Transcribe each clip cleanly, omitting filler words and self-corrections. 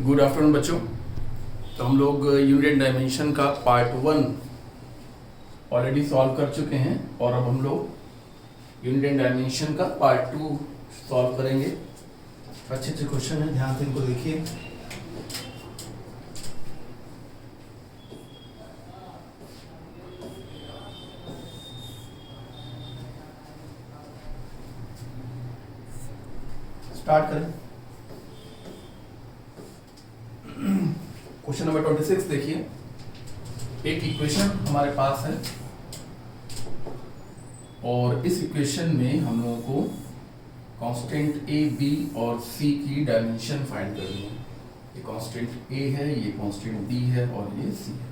Good afternoon बच्चों। तो हम लोग यूनिट डायमेंशन का पार्ट 1 ऑलरेडी सॉल्व कर चुके हैं और अब हम लोग यूनिट डायमेंशन का पार्ट 2 सॉल्व करेंगे। अच्छे अच्छे क्वेश्चन हैं, ध्यान से इनको देखिए। स्टार्ट करें। क्वेश्चन नंबर 26 देखिए। एक इक्वेशन हमारे पास है और इस इक्वेशन में हम लोगों को कांस्टेंट ए, बी और सी की डायमेंशन फाइंड करनी है। ये कांस्टेंट ए है, ये कांस्टेंट बी है और ये सी है।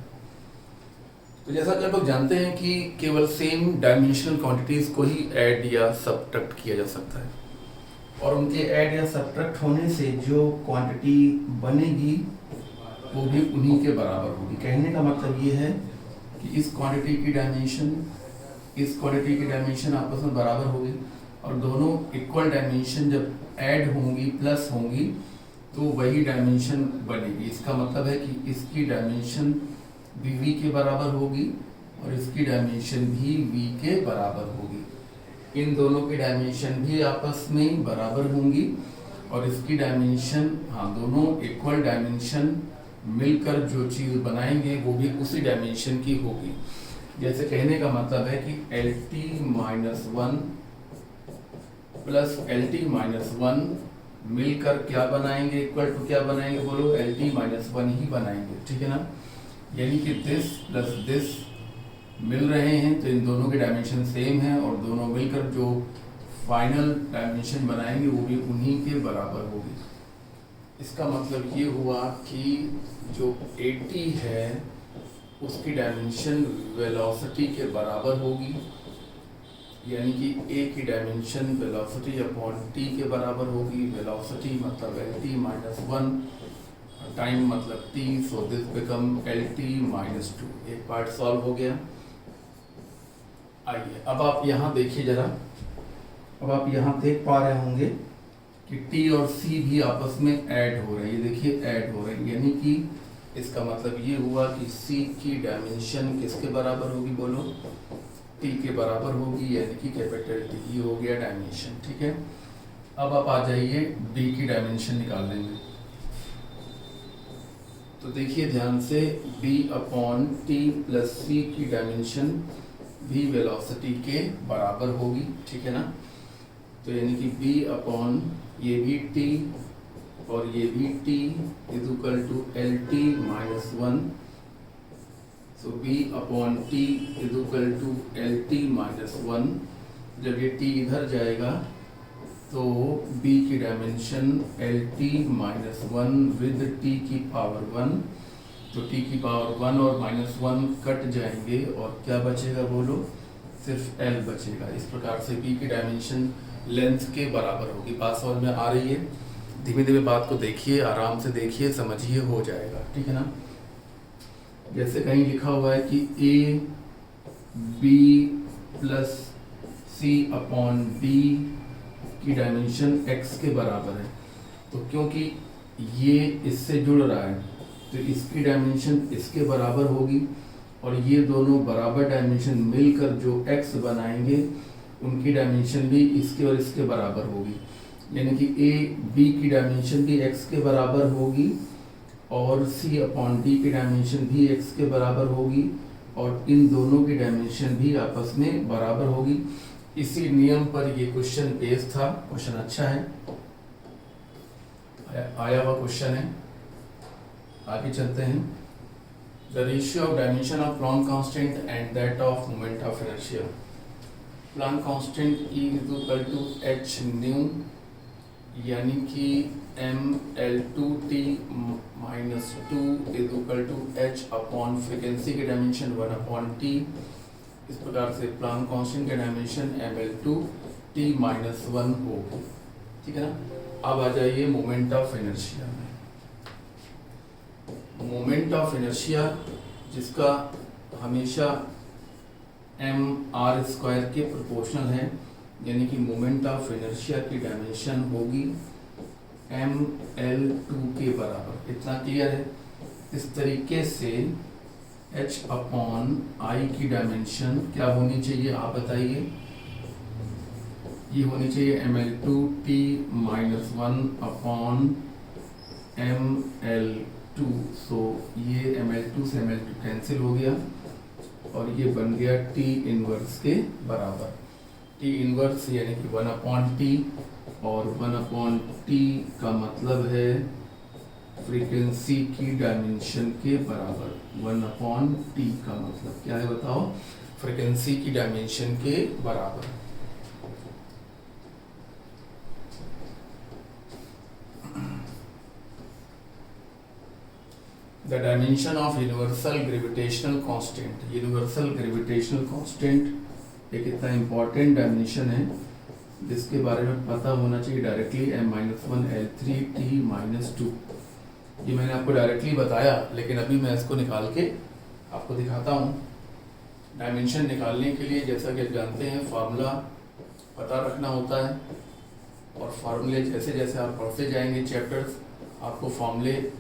तो जैसा कि आप लोग जानते हैं कि केवल सेम डायमेंशनल क्वांटिटीज को ही ऐड या सब्ट्रैक्ट किया जा सकता है और उनके ऐड या सब्ट्रैक्ट होने से जो क्वांटिटी बनेगी वो भी उन्हीं के बराबर होगी। कहने का मतलब ये है कि इस क्वांटिटी की डायमेंशन इस क्वांटिटी की डायमेंशन आपस में बराबर होगी और दोनों इक्वल डायमेंशन जब ऐड होंगी प्लस होंगी तो वही डायमेंशन बनेगी। इसका मतलब है कि इसकी डायमेंशन भी v के बराबर होगी और इसकी डायमेंशन भी v के बराबर होगी। इन दोनों की डायमेंशन भी आपस में बराबर होंगी और इसकी डायमेंशन, दोनों इक्वल डायमेंशन मिलकर जो चीज बनाएंगे वो भी उसी डायमेंशन की होगी। जैसे कहने का मतलब है कि LT-1 प्लस LT-1 मिलकर क्या बनाएंगे, इक्वल टू क्या बनाएंगे, बोलो LT-1 ही बनाएंगे। ठीक है ना। यानी कि दिस प्लस दिस मिल रहे हैं तो इन दोनों के डायमेंशन सेम है और दोनों मिलकर जो फाइनल डायमेंशन बनाएंगे वो भी उन्हीं के बराबर होगी। इसका मतलब ये हुआ कि जो 80 है उसकी डायमेंशन वेलोसिटी के बराबर होगी, यानी कि a की डायमेंशन वेलोसिटी अपॉन t के बराबर होगी। वेलोसिटी मतलब LT-1, टाइम मतलब t, so this become LT-2। एक पार्ट सॉल्व हो गया। आइए अब आप यहाँ देखिए जरा। अब आप यहाँ देख पा रहे होंगे कि T और C भी आपस में ऐड हो रहे हैं। ये देखिए ऐड हो रहे हैं, यानी कि इसका मतलब ये हुआ कि C की डायमेंशन किसके बराबर होगी, बोलो T के बराबर होगी, यानी कि कैपिटल T। ये हो गया डायमेंशन। ठीक है। अब आप आ जाइए B की डायमेंशन निकाल लेंगे। तो देखिए ध्यान से, B upon T plus C की डायमेंशन भी वेलोसिटी के बराबर होगी। ठीक है ना। तो यानी कि B अपॉन ये भी T और ये भी T is equal to LT-1। So B upon T is equal to LT-1। जब ये T इधर जाएगा तो B की डायमेंशन LT-1 विद T की पावर 1, तो T की पावर 1 और -1 कट जाएंगे और क्या बचेगा, बोलो सिर्फ L बचेगा। इस प्रकार से B की डायमेंशन लेंथ के बराबर होगी। बात समझ में आ रही है? धीमे धीमे बात को देखिए, आराम से देखिए, समझिए, हो जाएगा। ठीक है ना। जैसे कहीं लिखा हुआ है कि A B plus C upon B की डायमेंशन x के बराबर है, तो क्योंकि ये इससे जुड़ रहा है तो इसकी डायमेंशन इसके बराबर होगी और ये दोनों बराबर डायमेंशन मिलकर जो x बनाएंगे उनकी डायमेंशन भी इसके और इसके बराबर होगी। यानी कि A B की डायमेंशन भी x के बराबर होगी और C अपॉन D की डायमेंशन भी x के बराबर होगी और इन दोनों की डायमेंशन भी आपस में बराबर होगी। इसी नियम पर ये क्वेश्चन बेस्ड था। क्वेश्चन अच्छा है, आया हुआ क्वेश्चन है। आगे चलते हैं। The ratio of dimension of Planck constant and that of moment of inertia. Planck constant E is equal to h nu, यानी कि mL2T minus 2 is equal to h upon frequency की डायमेंशन 1 अपॉन t। इस प्रकार से Planck constant की dimension mL2T minus 1 होगी। ठीक है ना। अब आ जाइए मोमेंट ऑफ इनर्शिया में। मोमेंट ऑफ इनर्शिया जिसका हमेशा mr² के प्रोपोर्शनल है, यानी कि मोमेंट ऑफ इनर्शिया की डायमेंशन होगी ml2 के बराबर। इतना क्लियर है। इस तरीके से h अपॉन आई की डायमेंशन क्या होनी चाहिए आप बताइए। ये होनी चाहिए ml2t माइनस 1 अपॉन ml2। सो ये ml2 से ml2 कैंसिल हो गया और ये बन गया t इनवर्स के बराबर। t इनवर्स यानी कि 1 अपॉन टी, और 1 अपॉन टी का मतलब है फ्रीक्वेंसी की डायमेंशन के बराबर। 1 अपॉन टी का मतलब क्या है बताओ, फ्रीक्वेंसी की डायमेंशन के बराबर। The dimension of universal gravitational constant. Universal gravitational constant एक इतना इंपॉर्टेंट डायमेंशन है जिसके बारे में पता होना चाहिए डायरेक्टली। m-1l3t-2। ये मैंने आपको डायरेक्टली बताया, लेकिन अभी मैं इसको निकाल के आपको दिखाता हूँ। डायमेंशन निकालने के लिए जैसा कि जानते हैं फार्मूला पता रखना होता है, और फार्मूले जैसे जैसे आप पढ़ते जाएंगे चैप्टर्स, आपको फार्मूले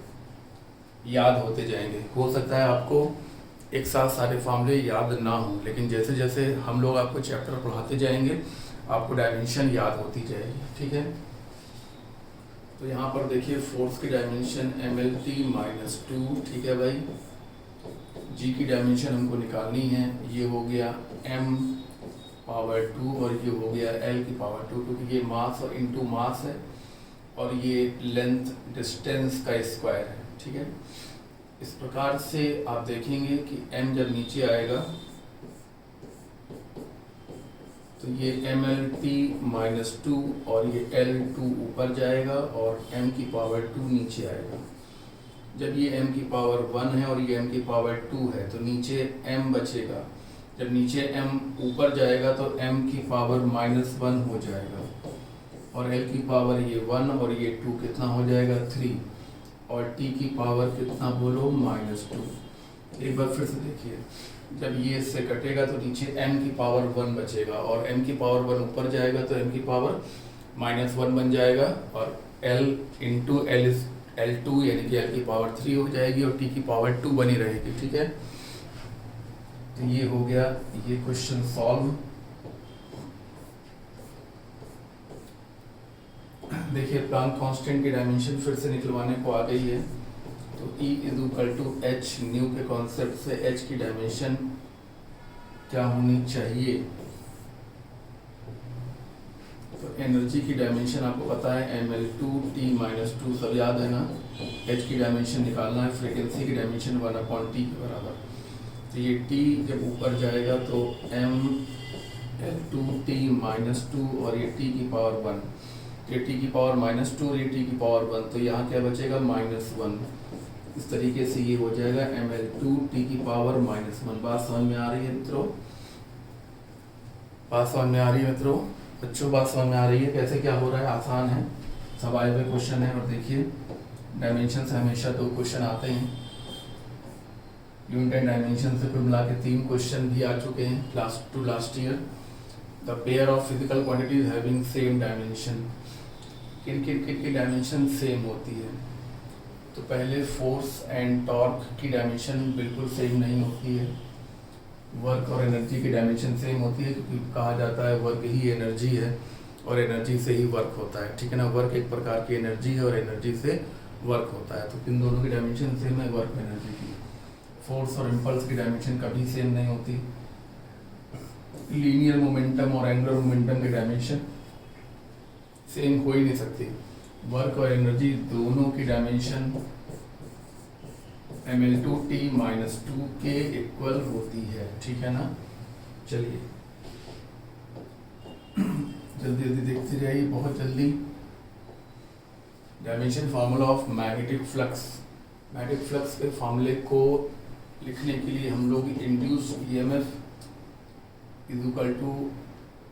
याद होते जाएंगे। हो सकता है आपको एक साथ सारे फार्मूले याद ना हो, लेकिन जैसे जैसे हम लोग आपको चैप्टर पढ़ाते जाएंगे आपको डायमेंशन याद होती जाएगी। ठीक है, तो यहाँ पर देखिए फोर्स की डायमेंशन mlt-2। ठीक है भाई, जी की डायमेंशन हमको निकालनी है। ये हो गया m⁻2 और ये हो गया l की पावर 2, क्योंकि ये मास और इनटू मास है और ये लेंथ डिस्टेंस का स्क्वायर है। ठीक है, इस प्रकार से आप देखेंगे कि m जब नीचे आएगा तो ये mlt-2 और ये l2 ऊपर जाएगा और m की पावर 2 नीचे आएगा। जब ये m की पावर 1 है और ये m की पावर 2 है तो नीचे m बचेगा। जब नीचे m ऊपर जाएगा तो m की पावर -1 हो जाएगा, और l की पावर ये 1 और ये 2 कितना हो जाएगा 3, और t की पावर कितना बोलो -2। एक बार फिर से देखिए, जब ये इससे कटेगा तो नीचे m की पावर 1 बचेगा, और m की पावर 1 ऊपर जाएगा तो m की पावर -1 बन जाएगा, और l इंटू l2 यानी कि l की पावर 3 हो जाएगी और t की पावर 2 बनी रहेगी। ठीक है, तो ये हो गया ये क्वेश्चन सॉल्व। देखिए प्लांक कांस्टेंट की डायमेंशन फिर से निकलवाने को आ गई है। तो E = h, न्यू के कॉन्सेप्ट से h की डायमेंशन क्या होनी चाहिए। तो एनर्जी की डायमेंशन आपको पता है ml2t-2, सब याद है ना। h की डायमेंशन निकालना है, फ्रीक्वेंसी की डायमेंशन 1/t के बराबर। तो ये t जब ऊपर जाएगा तो ml2t-2 और ये t की पावर 1, ये t की पावर -2 और ये t की पावर 1, तो यहाँ क्या बचेगा -1। इस तरीके से ये हो जाएगा ml2t की पावर -1। बात समझ में आ रही है मित्रों? बात समझ में आ रही है मित्रों? बच्चों बात समझ में आ रही है? कैसे क्या हो रहा है? आसान है, सब आए हुए क्वेश्चन है। और देखिए डायमेंशन से हमेशा 2 क्वेश्चन आते हैं। यूनिट एंड डायमेंशन से कुल मिला के 3 क्वेश्चन भी आ चुके हैं last year. The pair of physical quantities having same dimension. किन की डायमेंशन सेम होती है? तो पहले फोर्स एंड टॉर्क की डायमेंशन बिल्कुल सेम नहीं होती है। वर्क और एनर्जी की डायमेंशन सेम होती है, क्योंकि कहा जाता है वर्क ही एनर्जी है और एनर्जी से ही वर्क होता है। ठीक है ना, वर्क एक प्रकार की एनर्जी है और एनर्जी से वर्क होता है। तो इन दोनों की डायमेंशन सेम है, वर्क एनर्जी की। फोर्स और इम्पल्स की डायमेंशन कभी सेम नहीं होती। लीनियर मोमेंटम और एंगुलर मोमेंटम की डायमेंशन सेम हो ही नहीं सकती। वर्क और एनर्जी दोनों की डायमेंशन ml2t-2 के इक्वल होती है। ठीक है ना। चलिए जल्दी जल्दी देखते जाइए, बहुत जल्दी। Dimension formula of magnetic flux. Magnetic flux के फार्मूले को लिखने के लिए हम लोग इंड्यूस ईएमएफ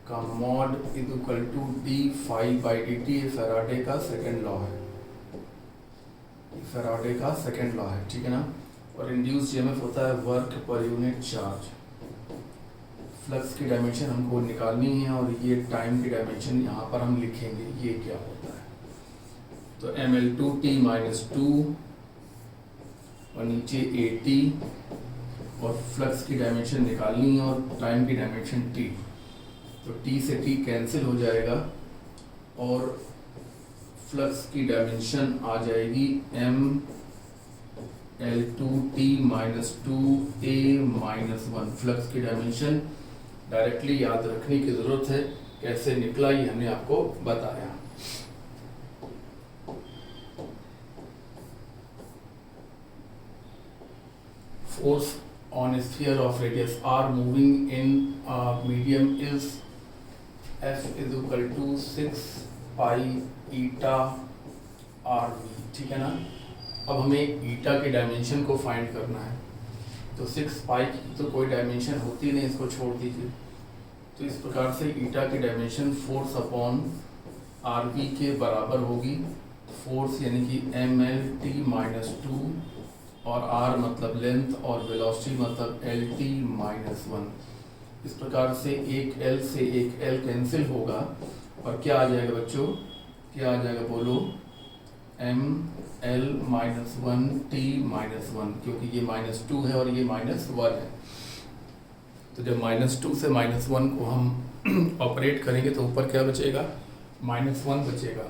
का मॉड d∅dt फैराडे का सेकंड लॉ है। फैराडे का सेकंड लॉ है। ठीक है ना। और इंड्यूस ईएमएफ होता है work per unit charge. Flux की डायमेंशन हमको निकालनी है और ये टाइम की डायमेंशन यहाँ पर हम लिखेंगे ये क्या होता है। तो ml2t माइनस 2 और नीचे at और फ्लक्स की डायमेंशन निकालनी है और टाइम की डायमेंशन t। तो t से t कैंसिल हो जाएगा और फ्लक्स की डायमेंशन आ जाएगी ml2t minus 2a minus 1। Flux की डायमेंशन डायरेक्टली याद रखने की जरूरत है, कैसे निकला ये हमने आपको बताया। Force on a sphere of radius r moving in a medium is F is equal to 6 pi eta rv। ठीक है ना। अब हमें ईटा के डायमेंशन को फाइंड करना है। तो 6 पाई की तो कोई डायमेंशन होती नहीं, इसको छोड़ दीजिए। तो इस प्रकार से ईटा की डायमेंशन फोर्स अपॉन आरवी के बराबर होगी। फोर्स यानी कि mlt माइनस 2 और r मतलब लेंथ और वेलोसिटी मतलब lt माइनस 1। इस प्रकार से एक l से एक l कैंसिल होगा और क्या आ जाएगा बच्चों, क्या आ जाएगा बोलो, ml माइनस 1 t माइनस 1, क्योंकि ये माइनस 2 है और ये माइनस 1 है। तो जब माइनस 2 से माइनस 1 को हम ऑपरेट करेंगे तो ऊपर क्या बचेगा, माइनस 1 बचेगा।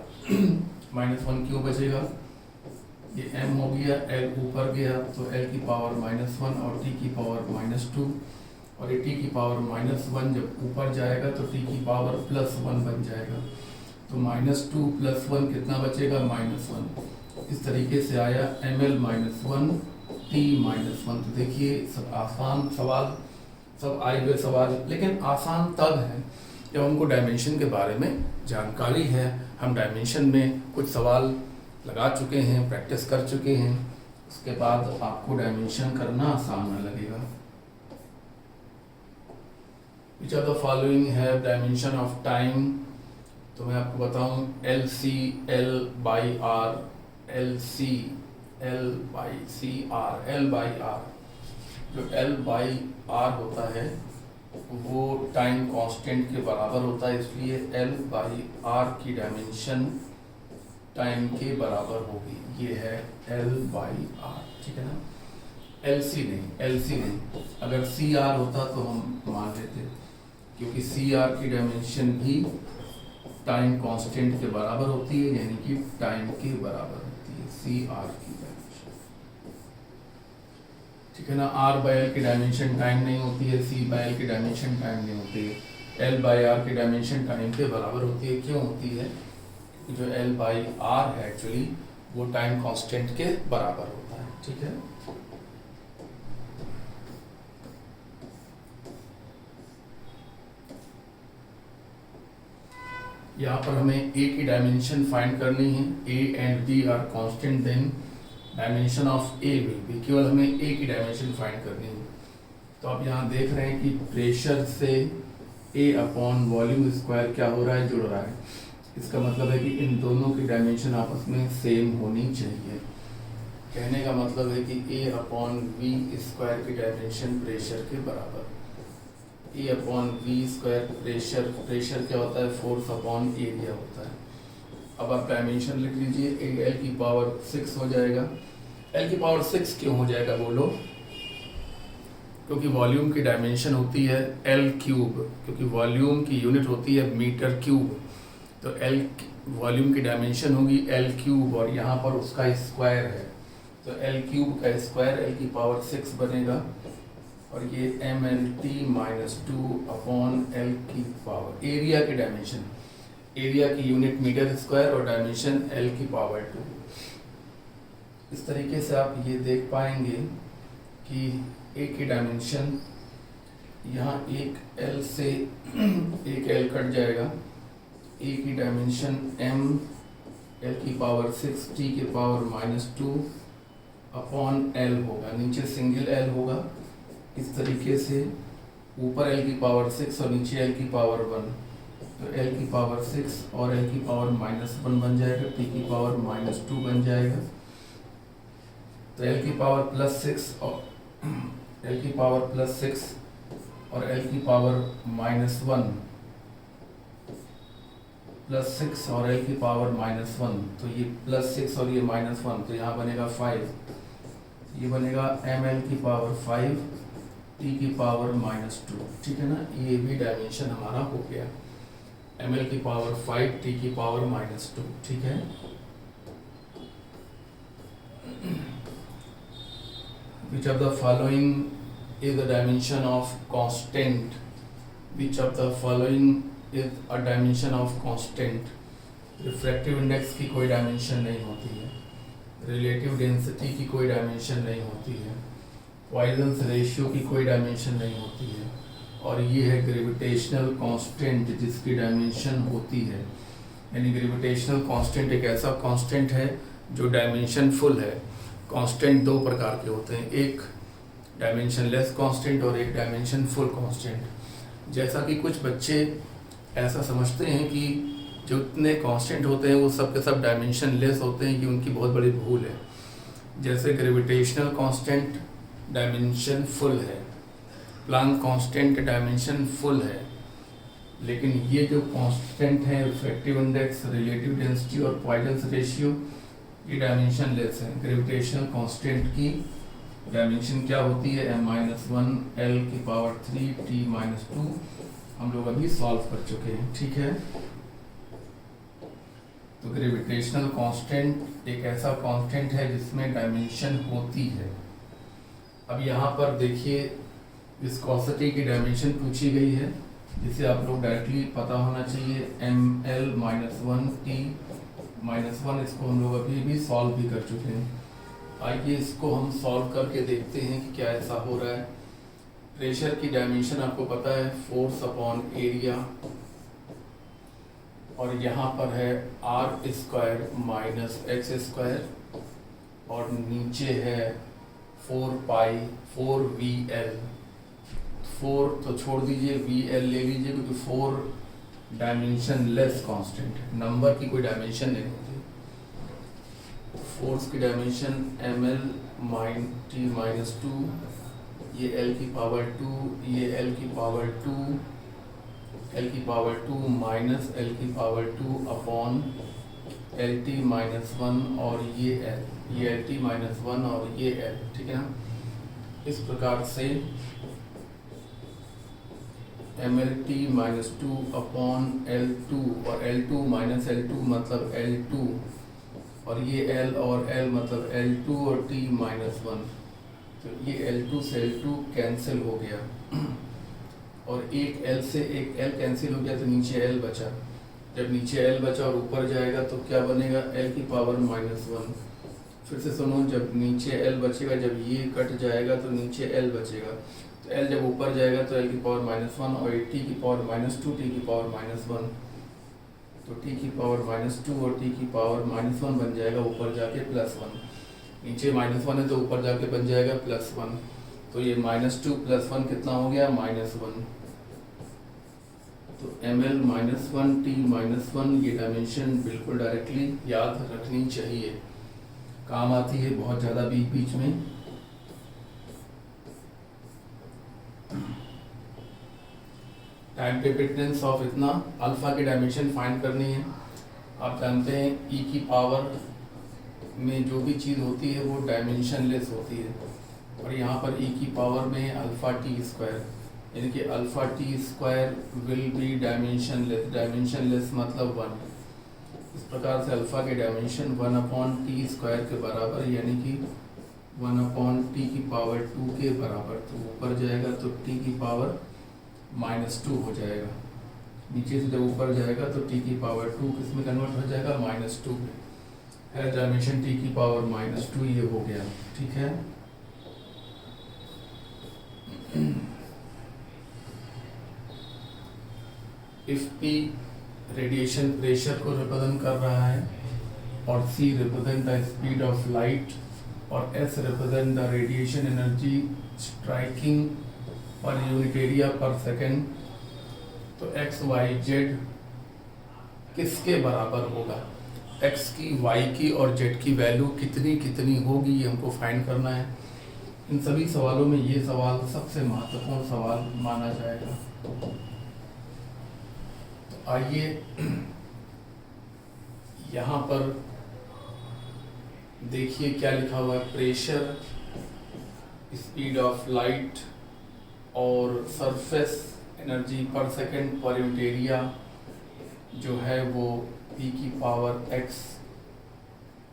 माइनस 1 क्यों बचेगा, ये m हो गया, l ऊपर गया तो l की पावर माइनस 1 और t की पावर माइनस 2, और ये t की पावर माइनस 1 जब ऊपर जाएगा तो t की पावर प्लस 1 बन जाएगा। तो माइनस 2 प्लस 1 कितना बचेगा, माइनस 1। इस तरीके से आया ml माइनस 1 t माइनस 1। तो देखिए सब आसान सवाल, सब आए हुए सवाल, लेकिन आसान तब है जब हमको डायमेंशन के बारे में जानकारी है। हम डायमेंशन में कुछ सवाल लगा चुके हैं, प्रैक्टिस कर चुके हैं, उसके बाद आपको डायमेंशन करना आसान लगेगा। Which of the following have dimension of time? तो मैं आपको बताऊं, LC L by R, LC L by CR, L by R। जो L by R होता है वो टाइम कांस्टेंट के बराबर होता है, इसलिए L by R की डायमेंशन टाइम के बराबर होगी। ये है L by R, ठीक है ना। LC नहीं, अगर CR होता तो हम मान लेते, क्योंकि CR की डायमेंशन भी टाइम कांस्टेंट के बराबर होती है, यानी कि टाइम के बराबर होती है CR की डायमेंशन, ठीक है ना। R by L की डायमेंशन टाइम नहीं होती है, C by L की डायमेंशन टाइम नहीं होती है। L by R की डायमेंशन टाइम के बराबर होती है। क्यों होती है, जो L by R है एक्चुअली वो टाइम कांस्टेंट के बराबर होता है, ठीक है। यहाँ पर हमें A की डायमेंशन फाइंड करनी है। A and B are constant, then dimension of A will be, केवल हमें A की डायमेंशन फाइंड करनी है। तो आप यहाँ देख रहे हैं कि प्रेशर से A अपॉन वॉल्यूम स्क्वायर क्या हो रहा है, जुड़ रहा है। इसका मतलब है कि इन दोनों की डायमेंशन आपस में सेम होनी चाहिए। कहने का मतलब है कि A अपॉन वी स्क्वायर की डायमेंशन प्रेशर के बराबर। A upon v square pressure क्या होता है, फोर्स अपॉन एरिया होता है। अब आप डायमेंशन लिख लीजिए, L की पावर 6 हो जाएगा। L की पावर 6 क्यों हो जाएगा बोलो, क्योंकि वॉल्यूम की डायमेंशन होती है L क्यूब, क्योंकि वॉल्यूम की यूनिट होती है मीटर क्यूब। तो L वॉल्यूम की डायमेंशन होगी L क्यूब और यहाँ पर उसका स्क्वायर है, तो L क्यूब का स्क्वायर L की पावर 6 बनेगा, और ये mlt माइनस 2 अपॉन L की पावर। एरिया की डायमेंशन, एरिया की यूनिट मीटर स्क्वायर और डायमेंशन L की पावर 2। इस तरीके से आप ये देख पाएंगे कि A की डायमेंशन, यहाँ एक L से एक L कट जाएगा। A की डायमेंशन m L की पावर 6 t के पावर माइनस 2 अपॉन L होगा, नीचे सिंगल L होगा। इस तरीके से ऊपर L की पावर 6 और नीचे L की पावर 1, तो L की पावर 6 और L की पावर माइनस 1 बन जाएगा, t की पावर माइनस 2 बन जाएगा। तो L की पावर प्लस 6 और L की पावर प्लस 6 और L की पावर माइनस 1 +6 और l की पावर -1, तो ये +6 और ये -1, तो यहाँ बनेगा 5, ये बनेगा ml की पावर 5 t की पावर -2, ठीक है ना। ये भी डायमेंशन हमारा हो गया, ml की पावर 5 t की पावर -2, ठीक है। Which of the following is the dimension of constant? Which of the following is a dimension of constant? Refractive index की कोई डायमेंशन नहीं होती है, रिलेटिव डेंसिटी की कोई डायमेंशन नहीं होती है, पॉइजन्स रेशियो की कोई डायमेंशन नहीं होती है, और ये है ग्रेविटेशनल कांस्टेंट जिसकी डायमेंशन होती है। यानी ग्रेविटेशनल कांस्टेंट एक ऐसा कांस्टेंट है जो डायमेंशन फुल है। कांस्टेंट दो प्रकार के होते हैं, एक डायमेंशन लेस कांस्टेंट और एक डायमेंशन फुल कांस्टेंट। जैसा कि कुछ बच्चे ऐसा समझते हैं कि जो इतने कांस्टेंट होते हैं वो सब के सब डायमेंशन लेस होते हैं, कि उनकी बहुत बड़ी भूल है। जैसे ग्रेविटेशनल कांस्टेंट डायमेंशन फुल है, प्लांक कांस्टेंट डायमेंशन फुल है, लेकिन ये जो कांस्टेंट है रिफ्रैक्टिव इंडेक्स, रिलेटिव डेंसिटी और पॉइजन्स रेशियो, ये डायमेंशन लेस है। ग्रेविटेशनल कांस्टेंट की डायमेंशन क्या होती है? m-1 l की पावर 3 t-2, हम लोग अभी सॉल्व कर चुके हैं, ठीक है। तो ग्रेविटेशनल कांस्टेंट एक ऐसा कांस्टेंट है जिसमें डायमेंशन होती है। अब यहाँ पर देखिए विस्कोसिटी की डायमेंशन पूछी गई है, जिसे आप लोग डायरेक्टली पता होना चाहिए, ml-1 t-1, इसको हम लोग अभी भी सॉल्व भी कर चुके हैं। आइए इसको हम सॉल्व करके देखते हैं कि क्या ऐसा हो रहा है। प्रेशर की डायमेंशन आपको पता है, फोर्स अपॉन एरिया, और यहाँ पर है r² - x², और नीचे है 4VL। 4 तो छोड़ दीजिए, VL ले लीजिए, क्योंकि 4 डायमेंशन लेस कांस्टेंट है, नंबर की कोई डायमेंशन नहीं होती। फोर्स की डायमेंशन ml-t-2, ये l की पावर 2, ये l की पावर 2, l की पावर 2 माइनस l की पावर 2 अपॉन lt-1, और ये l, ये lt-1 और ये l, ठीक है ना। इस प्रकार से mlt-2 अपॉन l2, और l2 माइनस l2 मतलब l2, और ये l और l मतलब l2 और t-1, तो ये l2 से l2 कैंसिल हो गया, और एक l से एक l कैंसिल हो गया, तो नीचे l बचा। जब नीचे l बचा और ऊपर जाएगा तो क्या बनेगा? l की पावर -1। फिर से सुनो, जब नीचे l बचेगा, जब ये कट जाएगा तो नीचे l बचेगा, तो l जब ऊपर जाएगा तो l की पावर -1, और t की पावर -2, t की पावर -1, तो t की पावर -2 और t की पावर -1 बन जाएगा ऊपर जाके +1। नीचे -1 है तो ऊपर जाके बन जाएगा +1, तो ये -2 + 1 कितना हो गया? -1। तो ml-1 t-1, ये डायमेंशन बिल्कुल डायरेक्टली याद रखनी चाहिए, काम आती है बहुत ज़्यादा बीच बीच में। टाइम डिपेंडेंस ऑफ इतना, अल्फा की डायमेंशन फाइंड करनी है। आप जानते हैं e की पावर में जो भी चीज़ होती है वो डायमेंशन लेस होती है, और यहाँ पर e की पावर में अल्फा t², यानी कि alpha t² will be dimension less. Dimension less मतलब 1। इस प्रकार से अल्फा की डायमेंशन 1/t² के बराबर, यानी कि 1/t की पावर 2 के बराबर। तो ऊपर जाएगा तो t की पावर -2 हो जाएगा, नीचे से जब ऊपर जाएगा तो t की पावर 2 किस में कन्वर्ट हो जाएगा? -2 में है। डायमेंशन t की पावर -2 ये हो गया, ठीक है। इफ P रेडिएशन प्रेशर को रिप्रेजेंट कर रहा है, और C represent the speed of light, और S represent the radiation energy striking per unit area पर सेकेंड, तो x, y, z किसके बराबर होगा? x की, y की और z की वैल्यू कितनी कितनी होगी, ये हमको फाइंड करना है। इन सभी सवालों में ये सवाल सबसे महत्वपूर्ण सवाल माना जाएगा। तो आइए यहाँ पर देखिए क्या लिखा हुआ है, प्रेशर, स्पीड ऑफ लाइट और सरफेस एनर्जी पर सेकंड पर यूनिट एरिया जो है वो p की पावर x,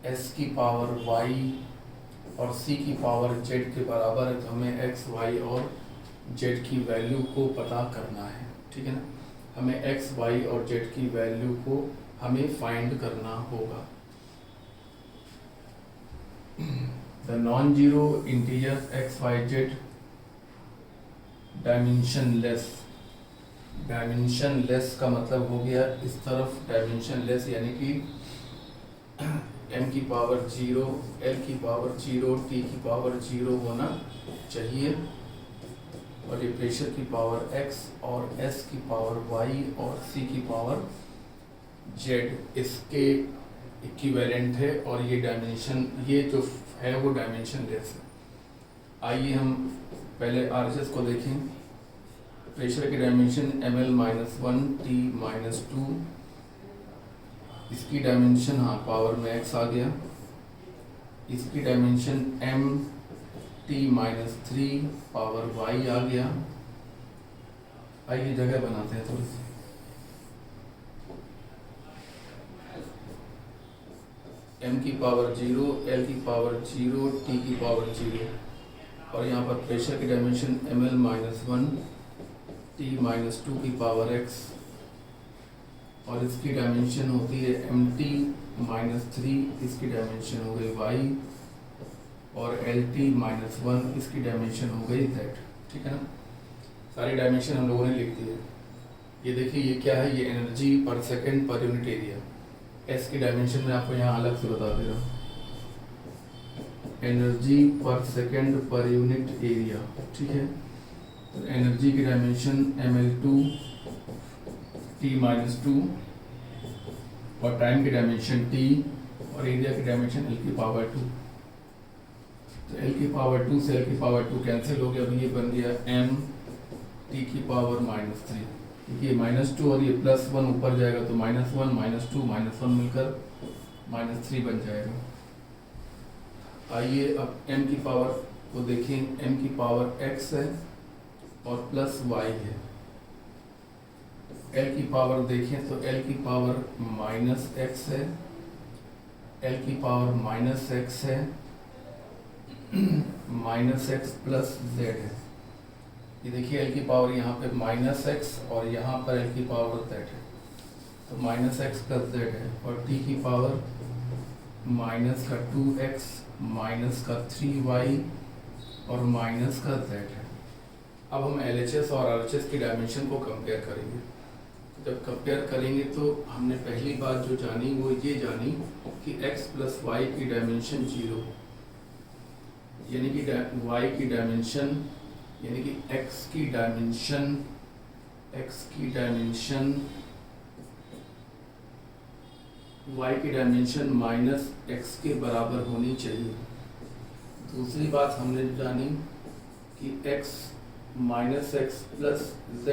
s की पावर y और c की पावर z के बराबर है। तो हमें x, y और z की वैल्यू को पता करना है, ठीक है ना। हमें x, y और z की वैल्यू को हमें फाइंड करना होगा। The non zero integers x, y, z dimensionless. Dimensionless का मतलब हो गया इस तरफ डायमेंशनलेस, यानी कि m की पावर 0, l की पावर 0, t की पावर 0 होना चाहिए। और ये प्रेशर की पावर x और s की पावर y और c की पावर z इसके इक्विवेलेंट है। और ये डायमेंशन, ये जो है वो डायमेंशनलेस है। आइए हम पहले RHS को देखें। प्रेशर की डायमेंशन ml-1 t-2, इसकी डायमेंशन हाँ पावर में x आ गया। इसकी dimension m t-3 power y आ गया। आइए जगह बनाते हैं थोड़ी सी। m की पावर 0, l की पावर 0, t की पावर 0 और यहाँ पर प्रेशर की डायमेंशन ml-1 t-2 की पावर x और इसकी डायमेंशन होती है mt-3, इसकी डायमेंशन हो गई y और lt-1 इसकी डायमेंशन हो गई z, ठीक है ना। सारी डायमेंशन हम लोगों ने लिख दी है। ये देखिए ये क्या है, ये एनर्जी पर second per unit area. s की डायमेंशन में आपको यहाँ अलग से बता दे रहा हूँ, एनर्जी पर सेकंड पर यूनिट एरिया, ठीक है। तो एनर्जी की डायमेंशन ml2 t-2 और टाइम की डायमेंशन t और एरिया की डायमेंशन l की पावर 2। तो l की पावर 2 से l की पावर 2 कैंसिल हो गया। अब ये बन गया m t की पावर -3, क्योंकि -2 और ये +1 ऊपर जाएगा तो -1 -2 -1 मिलकर -3 बन जाएगा। आइए अब m की पावर को देखें। m की पावर x है और प्लस y है। l की पावर देखें तो l की पावर -x है, l की पावर -x है, -x प्लस z है। ये देखिए l की पावर यहाँ पे -x और यहाँ पर l की पावर z है, तो -x प्लस z है। और t की पावर -2x, -3y और -z है। अब हम LHS और RHS की डायमेंशन को कंपेयर करेंगे। जब कंपेयर करेंगे तो हमने पहली बात जो जानी वो ये जानी कि x प्लस y की डायमेंशन 0, यानी कि y की डायमेंशन, यानी कि x की डायमेंशन y की डायमेंशन -x के बराबर होनी चाहिए। दूसरी बात हमने जानी कि x -x plus z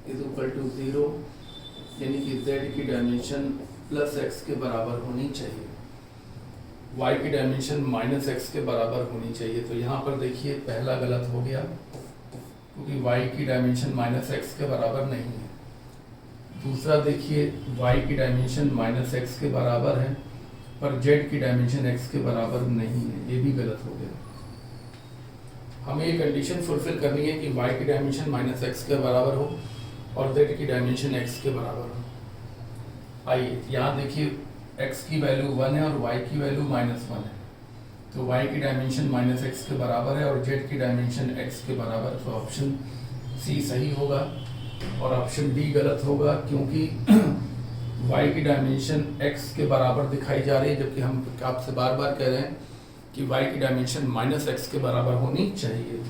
is equal to 0, यानी कि z की डायमेंशन प्लस x के बराबर होनी चाहिए, y की डायमेंशन -x के बराबर होनी चाहिए। तो यहाँ पर देखिए पहला गलत हो गया, क्योंकि y की डायमेंशन -x के बराबर नहीं है। दूसरा देखिए y की डायमेंशन -x के बराबर है पर z की डायमेंशन x के बराबर नहीं है, ये भी गलत हो गया। हमें ये कंडीशन फुलफिल करनी है कि y की डायमेंशन -x के बराबर हो और z की डायमेंशन x के बराबर हो। आइए यहाँ देखिए x की वैल्यू 1 है और y की वैल्यू -1 है, तो y की डायमेंशन -x के बराबर है और z की डायमेंशन x के बराबर है। तो ऑप्शन C सही होगा और ऑप्शन D गलत होगा, क्योंकि y की डायमेंशन x के बराबर दिखाई जा रही है, जबकि हम आपसे बार बार कह रहे हैं कि y की डायमेंशन -x के बराबर होनी चाहिए।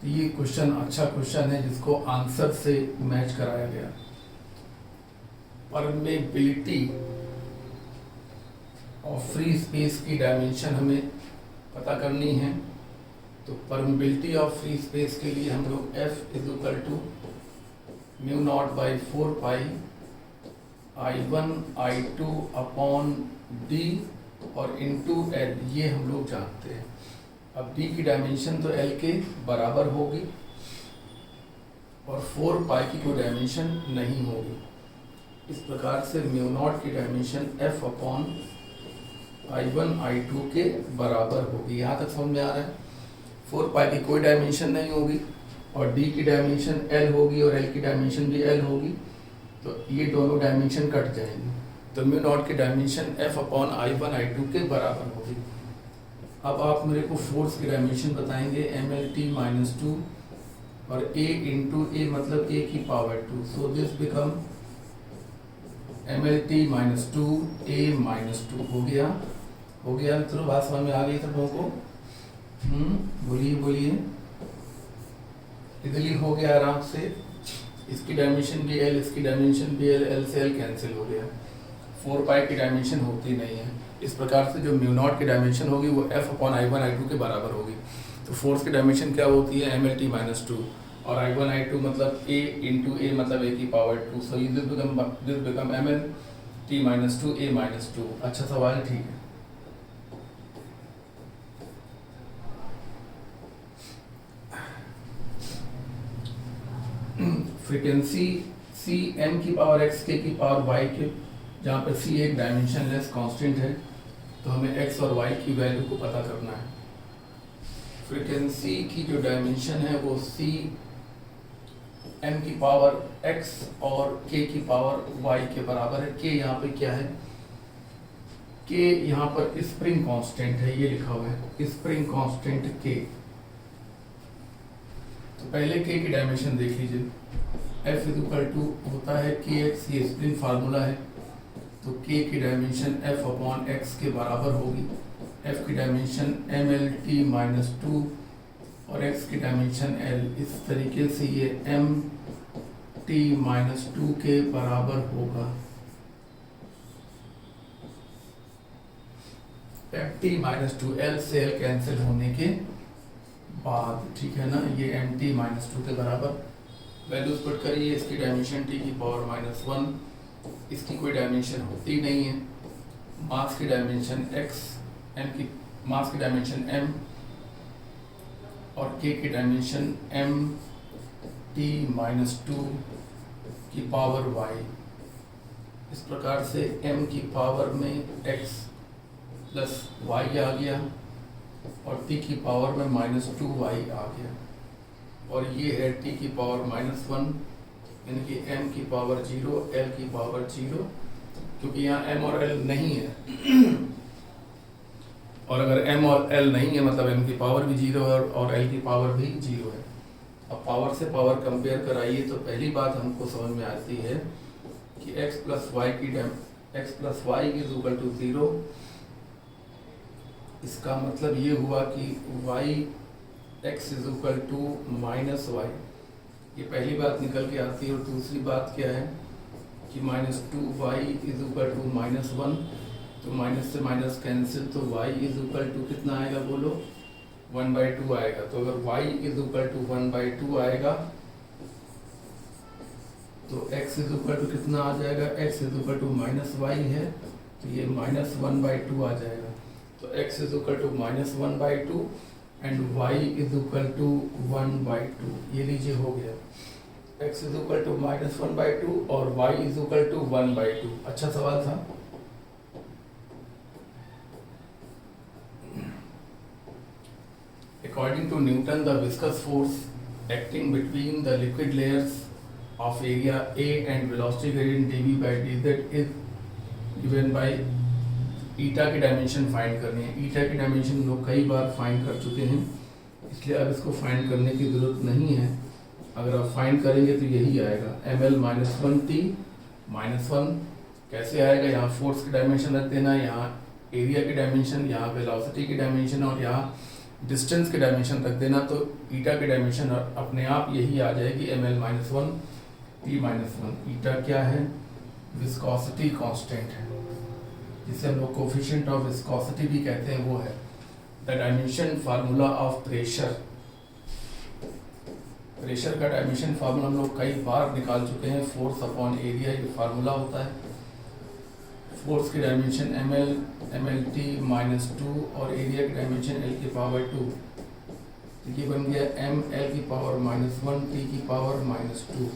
ये क्वेश्चन अच्छा क्वेश्चन है जिसको आंसर से मैच कराया गया। परमेबिलिटी ऑफ फ्री स्पेस की डायमेंशन हमें पता करनी है। तो परमेबिलिटी ऑफ फ्री स्पेस के लिए हम लोग F = μ0/4π I1 I2 upon D और इंटू L, ये हम लोग जानते हैं। अब D की डायमेंशन तो L के बराबर होगी और 4 पाई की कोई डायमेंशन नहीं होगी। इस प्रकार से म्यू नॉट की dimension F upon I1 I2 के बराबर होगी। यहाँ तक समझ में आ रहा है? 4 पाई की कोई डायमेंशन नहीं होगी और D की डायमेंशन L होगी और L की डायमेंशन भी L होगी, तो ये दोनों डायमेंशन कट जाएंगी। तो म्यू नॉट की dimension F upon I1 I2 के बराबर होगी। अब आप मेरे को फोर्स की डायमेंशन बताएंगे, MLT-2 और A इंटू A मतलब A की power 2, so this become MLT-2 A-2 हो गया। तो बात समझ में आ गई सब लोगों को? बोलिए। इधर हो गया आराम से। इसकी डायमेंशन भी L, इसकी डायमेंशन भी L, L से L कैंसिल हो गया। 4 पाई की डायमेंशन होती नहीं है। इस प्रकार से जो म्यू नॉट की डायमेंशन होगी वो F अपॉन I1 I2 के बराबर होगी। तो फोर्स की डायमेंशन क्या होती है? MLT-2 और I1 I2 मतलब A इंटू A मतलब A की power 2, so this become MLT-2 A-2। अच्छा सवाल है, ठीक है। फ्रीक्वेंसी C m की पावर x k की पावर y के, जहाँ पर C एक डायमेंशन लेस कांस्टेंट है, तो हमें x और y की वैल्यू को पता करना है। फ्रीक्वेंसी की जो डायमेंशन है वो C m की पावर x और k की पावर y के बराबर है। k यहाँ पे क्या है? k यहाँ पर स्प्रिंग कांस्टेंट है, ये लिखा हुआ है स्प्रिंग कांस्टेंट k। तो पहले k की डायमेंशन देख लीजिए। F इक्वल टू होता है kx, ये स्प्रिंग फार्मूला है, तो k की डायमेंशन F अपॉन x के बराबर होगी। F की डायमेंशन MLT-2 और x की डायमेंशन L। इस तरीके से ये MT-2 के बराबर होगा। MT-2 L से L कैंसिल होने के बाद, ठीक है ना, ये MT-2 के बराबर वैल्यूज पुट करिए। इसकी डायमेंशन t की पावर -1, इसकी कोई डायमेंशन होती नहीं है। मास की डायमेंशन x, m की मास की डायमेंशन m और k की डायमेंशन MT-2 की पावर y। इस प्रकार से m की पावर में x प्लस y आ गया और t की पावर में -2y आ गया, और ये है t की पावर -1, यानी कि m की पावर 0, l की पावर 0, क्योंकि यहाँ m और l नहीं है। और अगर m और l नहीं है मतलब m की पावर भी 0 है और l की पावर भी 0 है। अब पावर से पावर कंपेयर कराइए तो पहली बात हमको समझ में आती है कि x plus y is equal to 0। इसका मतलब ये हुआ कि x is equal to -y। ये पहली बात निकल के आती है। और दूसरी बात क्या है कि -2y इज इक्वल टू -1, तो माइनस से माइनस कैंसिल, तो y इज इक्वल टू कितना आएगा बोलो? 1/2 आएगा। तो अगर y इज इक्वल टू 1/2 आएगा तो x इज इक्वल टू कितना आ जाएगा? x is equal to -y है, तो ये -1/2 आ जाएगा। तो x is equal to -1/2 and y is equal to 1/2। ये लीजिए हो गया, x इज इक्वल टू -1/2 और y इज इक्वल टू 1/2। अच्छा सवाल था। According to Newton, the viscous force acting between the liquid layers of area A and velocity gradient dV by dz is given by ईटा की dimension find करनी है। ईटा की dimension लोग कई बार फाइंड कर चुके हैं, इसलिए अब इसको फाइंड करने की ज़रूरत नहीं है। अगर आप फाइंड करेंगे तो यही आएगा, ml -1t -1। कैसे आएगा? यहाँ फोर्स की डायमेंशन रख देना, यहाँ एरिया की डायमेंशन, यहाँ वेलोसिटी की डायमेंशन और यहाँ डिस्टेंस की डायमेंशन रख देना, तो ईटा की डायमेंशन अपने आप यही आ जाएगी, ml -1t -1। ईटा क्या है? विस्कोसिटी कांस्टेंट है, जिसे हम लोग कोफिशिएंट ऑफ विस्कोसिटी भी कहते हैं, वो है। The dimension formula of pressure. Pressure का डायमेंशन फार्मूला हम लोग कई बार निकाल चुके हैं, फोर्स अपॉन एरिया ये फार्मूला होता है। फोर्स की डायमेंशन ml/t -2 और एरिया की डायमेंशन l की पावर 2। ये बन गया ml की पावर -1 t की पावर -2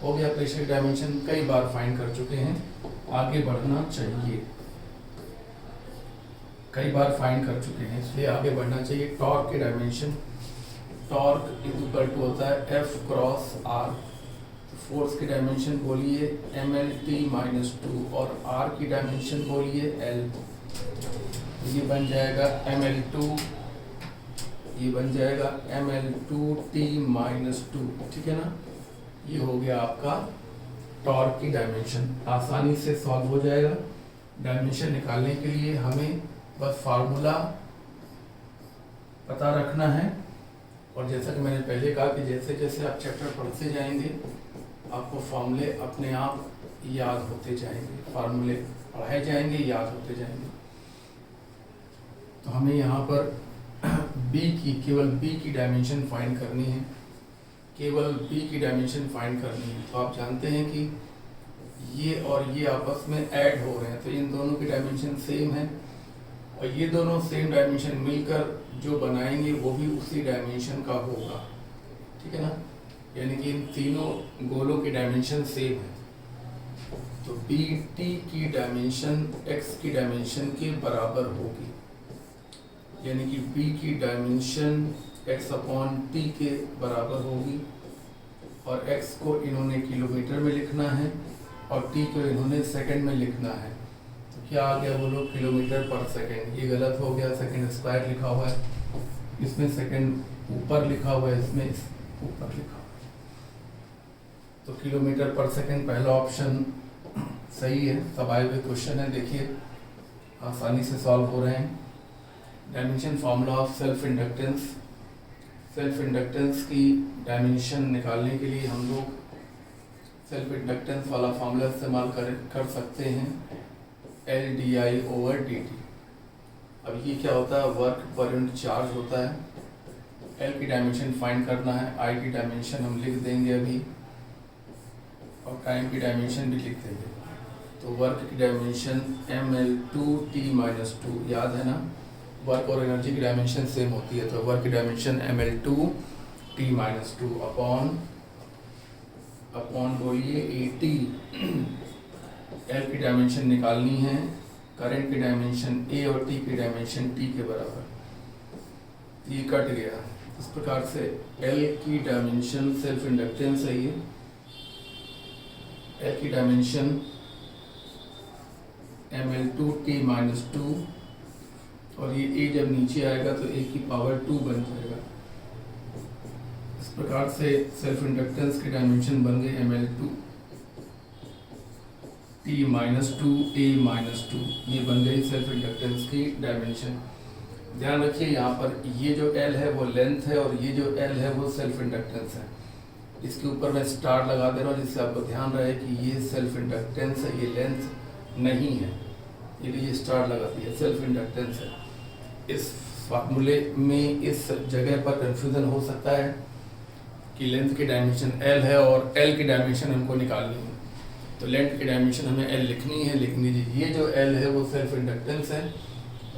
हो गया। प्रेशर की डायमेंशन कई बार फाइंड कर चुके हैं, आगे बढ़ना चाहिए। कई बार फाइंड कर चुके हैं इसलिए आगे बढ़ना चाहिए। टॉर्क की डायमेंशन, टॉर्क इक्वल टू होता है F क्रॉस R। फोर्स की डायमेंशन बोलिए ml/t -2 और R की डायमेंशन बोलिए L। ये बन जाएगा ml2, ये बन जाएगा ml2t -2, ठीक है ना। ये हो गया आपका टॉर्क की डायमेंशन, आसानी से सॉल्व हो जाएगा। डायमेंशन निकालने के लिए हमें बस फार्मूला पता रखना है, और जैसा कि मैंने पहले कहा कि जैसे जैसे आप चैप्टर पढ़ते जाएंगे आपको फॉर्मूले अपने आप याद होते जाएंगे, फार्मूले पढ़ाए जाएंगे, याद होते जाएंगे। तो हमें यहाँ पर केवल बी की डायमेंशन फाइंड करनी है, केवल बी की डायमेंशन फाइंड करनी है। तो आप जानते हैं कि ये और ये आपस में ऐड हो रहे हैं, तो इन दोनों की डायमेंशन सेम है, और ये दोनों सेम डायमेंशन मिलकर जो बनाएंगे वो भी उसी डायमेंशन का होगा, ठीक है ना। यानी कि इन तीनों गोलों की डायमेंशन सेम है। तो बी टी की डायमेंशन एक्स की डायमेंशन के बराबर होगी, यानी कि बी की डायमेंशन x/t के बराबर होगी, और x को इन्होंने किलोमीटर में लिखना है और t को इन्होंने सेकंड में लिखना है। तो क्या आ गया बोलो, किलोमीटर पर सेकंड। ये गलत हो गया, सेकंड स्क्वायर लिखा हुआ है, इसमें सेकंड ऊपर लिखा हुआ है, इसमें ऊपर लिखा हुआ है। तो किलोमीटर पर सेकंड पहला ऑप्शन सही है। सब आए हुए क्वेश्चन है, देखिए आसानी से सॉल्व हो रहे हैं। Dimension formula of self inductance, self inductance की डायमेंशन निकालने के लिए हम लोग सेल्फ इंडक्टेंस वाला फार्मूला इस्तेमाल कर सकते हैं, LDI/dt। अब ये क्या होता है, वर्क पर यूनिट चार्ज होता है। L की डायमेंशन फाइंड करना है, I की डायमेंशन हम लिख देंगे अभी, और टाइम की डायमेंशन भी लिख देंगे। तो वर्क की डायमेंशन ml2t -2, याद है ना, वर्क और एनर्जी की डायमेंशन सेम होती है। तो वर्क की डायमेंशन ml2t -2 अपॉन बोलिए 80। L की डायमेंशन निकालनी है, करंट की डायमेंशन A और T की डायमेंशन T के बराबर। ये कट गया, इस प्रकार से L की डायमेंशन सेल्फ इंडक्टेंस है ये, L की डायमेंशन ml2t -2, और ये A जब नीचे आएगा तो A की पावर 2 बन जाएगा। इस प्रकार से सेल्फ इंडक्टेंस की डायमेंशन बन गई ml2t -2 A -2, ये बन गई सेल्फ इंडक्टेंस की डायमेंशन। ध्यान रखिए यहाँ पर ये जो L है वो लेंथ है, और ये जो L है वो सेल्फ इंडक्टेंस है। इसके ऊपर मैं स्टार लगा दे रहा हूँ जिससे आपको ध्यान रहे कि ये सेल्फ इंडक्टेंस है, ये लेंथ नहीं है, ये स्टार लगा दिया, सेल्फ इंडक्टेंस है। इस फार्मूले में इस जगह पर कंफ्यूजन हो सकता है कि लेंथ की डायमेंशन L है और L की डायमेंशन हमको निकालनी है। तो लेंथ की डायमेंशन हमें L लिखनी है, लिख लीजिए। ये जो L है वो सेल्फ इंडक्टेंस है,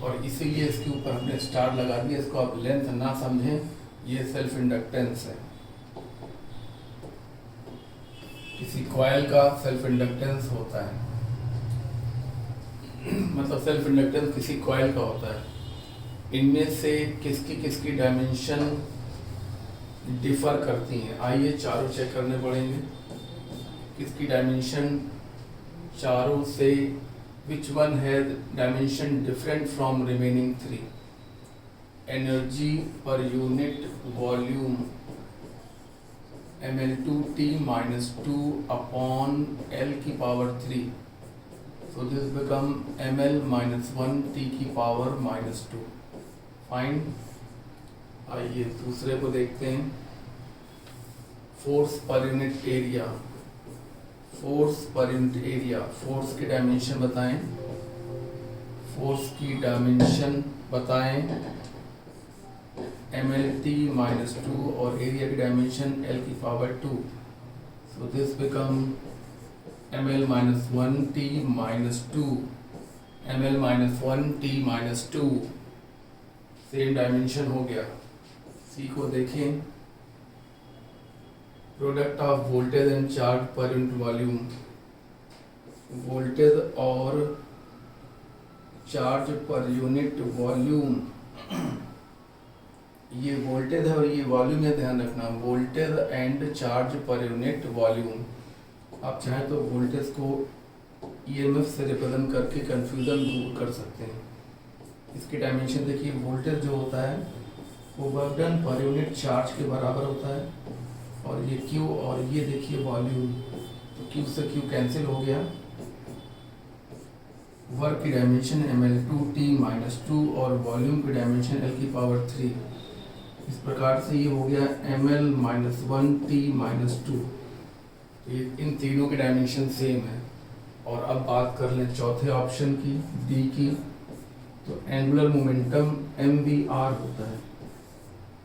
और इसीलिए इसके ऊपर हमने स्टार लगा दिया। इसको आप लेंथ ना समझें, ये सेल्फ इंडक्टेंस है। किसी कॉइल का सेल्फ इंडक्टेंस होता है, मतलब सेल्फ इंडक्टेंस किसी कॉइल का होता है। इनमें से किसकी डायमेंशन डिफर करती हैं, आइए चारों चेक करने पड़ेंगे। किसकी डायमेंशन चारों से, विच वन है dimension different from remaining 3? Energy per unit volume ml2t -2 upon L की power 3, so this become ml -1t की पावर -2। फाइन। आइए दूसरे को देखते हैं, force per unit area. Force per unit area, force की डायमेंशन बताएं, फोर्स की डायमेंशन बताएं mlt -2 और एरिया की डायमेंशन L की power 2, so this become ml minus 1t minus 2 ml minus 1t minus 2 same dimension हो गया। सी को देखें, product of voltage and charge per unit volume, voltage और चार्ज पर यूनिट वॉल्यूम, ये voltage है और ये वॉल्यूम है, ध्यान रखना, voltage and charge per unit volume. आप चाहें तो वोल्टेज को ईएमएफ से रिप्रेजेंट करके कंफ्यूजन दूर कर सकते हैं। इसकी डायमेंशन देखिए, वोल्टेज जो होता है वो work done per unit charge के बराबर होता है, और ये Q और ये देखिए वॉल्यूम, तो Q से Q कैंसिल हो गया। वर्क की डायमेंशन ml2t माइनस 2 और वॉल्यूम की डायमेंशन l की पावर 3। इस प्रकार से ये हो गया ml माइनस 1t माइनस 2। ये इन तीनों की डायमेंशन सेम है। और अब बात कर लें चौथे ऑप्शन की, डी की, तो एंगुलर मोमेंटम mvr होता है।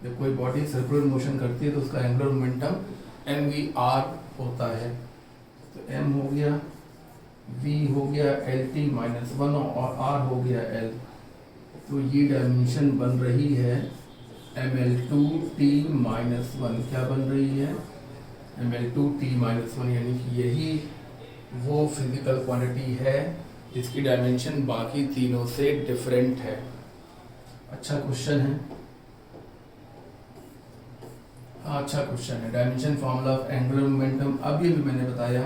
जब कोई बॉडी सर्कुलर मोशन करती है तो उसका एंगुलर मोमेंटम mvr होता है। तो m हो गया, v हो गया lt माइनस 1 और r हो गया l। तो ये डायमेंशन बन रही है ml2t माइनस 1। क्या बन रही है? ml2t माइनस 1, यानी कि यही वो फिजिकल क्वांटिटी है जिसकी डायमेंशन बाकी तीनों से डिफरेंट है। अच्छा क्वेश्चन है, हाँ अच्छा क्वेश्चन है। Dimension formula of angular momentum, अब ये भी मैंने बताया,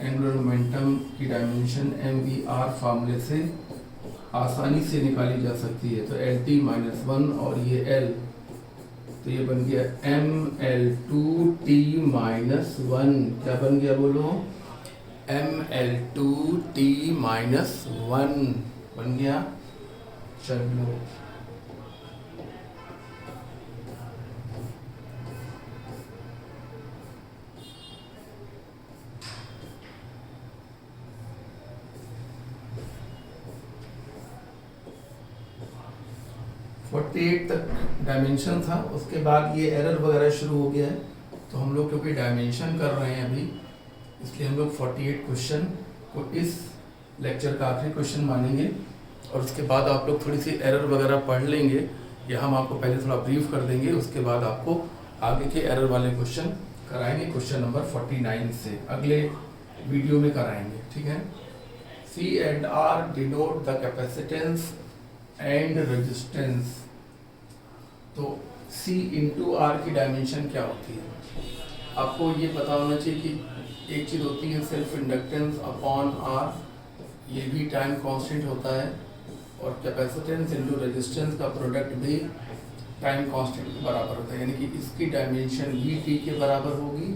एंगुलर मोमेंटम की डायमेंशन mvr फार्मूले से आसानी से निकाली जा सकती है। तो lt माइनस 1 और ये l, तो ये बन गया ml2t माइनस 1। क्या बन गया बोलो? ml2t माइनस 1 बन गया। चलो (48) तक डायमेंशन था, उसके बाद ये एरर वगैरह शुरू हो गया है। तो हम लोग क्योंकि डायमेंशन कर रहे हैं अभी, इसलिए हम लोग 48 क्वेश्चन को इस लेक्चर का आखिरी क्वेश्चन मानेंगे, और उसके बाद आप लोग थोड़ी सी एरर वगैरह पढ़ लेंगे, या हम आपको पहले थोड़ा ब्रीफ कर देंगे, उसके बाद आपको आगे के एरर वाले क्वेश्चन कराएंगे क्वेश्चन नंबर 49 से, अगले वीडियो में कराएंगे, ठीक है। C and R denote the capacitance and resistance. तो C इंटू R की डायमेंशन क्या होती है? आपको ये पता होना चाहिए कि एक चीज़ होती है सेल्फ इंडक्टेंस अपॉन R, ये भी टाइम कांस्टेंट होता है, और कैपेसिटेंस इंटू रेजिस्टेंस का प्रोडक्ट भी टाइम कांस्टेंट के बराबर होता है, यानी कि इसकी डायमेंशन भी t के बराबर होगी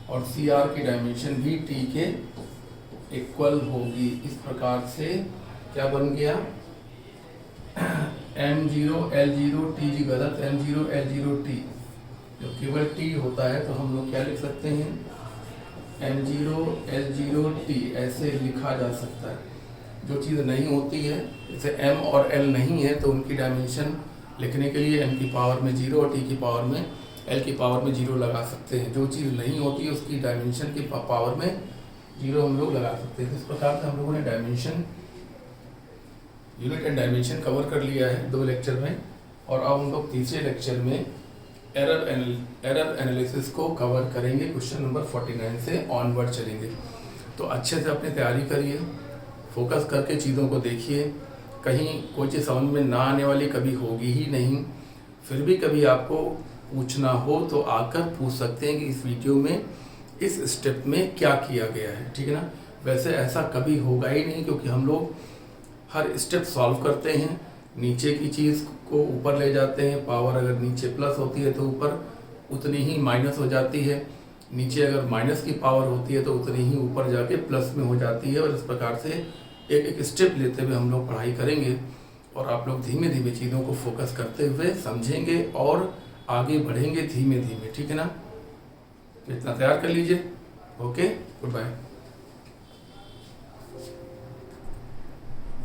और CR की डायमेंशन भी t के इक्वल होगी। इस प्रकार से क्या बन गया? m0 l0 t जी गलत, m0 l0 t, जो केवल t होता है तो हम लोग क्या लिख सकते हैं? m0 l0 t ऐसे लिखा जा सकता है। जो चीज़ नहीं होती है, जैसे m और l नहीं है, तो उनकी डायमेंशन लिखने के लिए m की पावर में 0 और t की पावर में l की पावर में 0 लगा सकते हैं। जो चीज़ नहीं होती है उसकी डायमेंशन की पावर में 0 हम लोग लगा सकते हैं। इस प्रकार से हम लोगों ने dimension, unit and dimension cover कर लिया है 2 लेक्चर में, और अब हम लोग तीसरे लेक्चर में एरर एनालिसिस को कवर करेंगे। क्वेश्चन नंबर 49 से ऑनवर्ड चलेंगे। तो अच्छे से अपनी तैयारी करिए, फोकस करके चीज़ों को देखिए। कहीं कोई चीज़ समझ में ना आने वाली कभी होगी ही नहीं, फिर भी कभी आपको पूछना हो तो आकर पूछ सकते हैं कि इस वीडियो में इस स्टेप में क्या किया गया है, ठीक है ना। वैसे ऐसा कभी होगा ही नहीं, क्योंकि हम लोग हर स्टेप सॉल्व करते हैं, नीचे की चीज़ को ऊपर ले जाते हैं। पावर अगर नीचे प्लस होती है तो ऊपर उतनी ही माइनस हो जाती है, नीचे अगर माइनस की पावर होती है तो उतनी ही ऊपर जाके प्लस में हो जाती है। और इस प्रकार से एक एक स्टेप लेते हुए हम लोग पढ़ाई करेंगे, और आप लोग धीमे धीमे चीज़ों को फोकस करते हुए समझेंगे और आगे बढ़ेंगे धीमे धीमे, ठीक है ना। इतना तैयार कर लीजिए। Okay, good bye.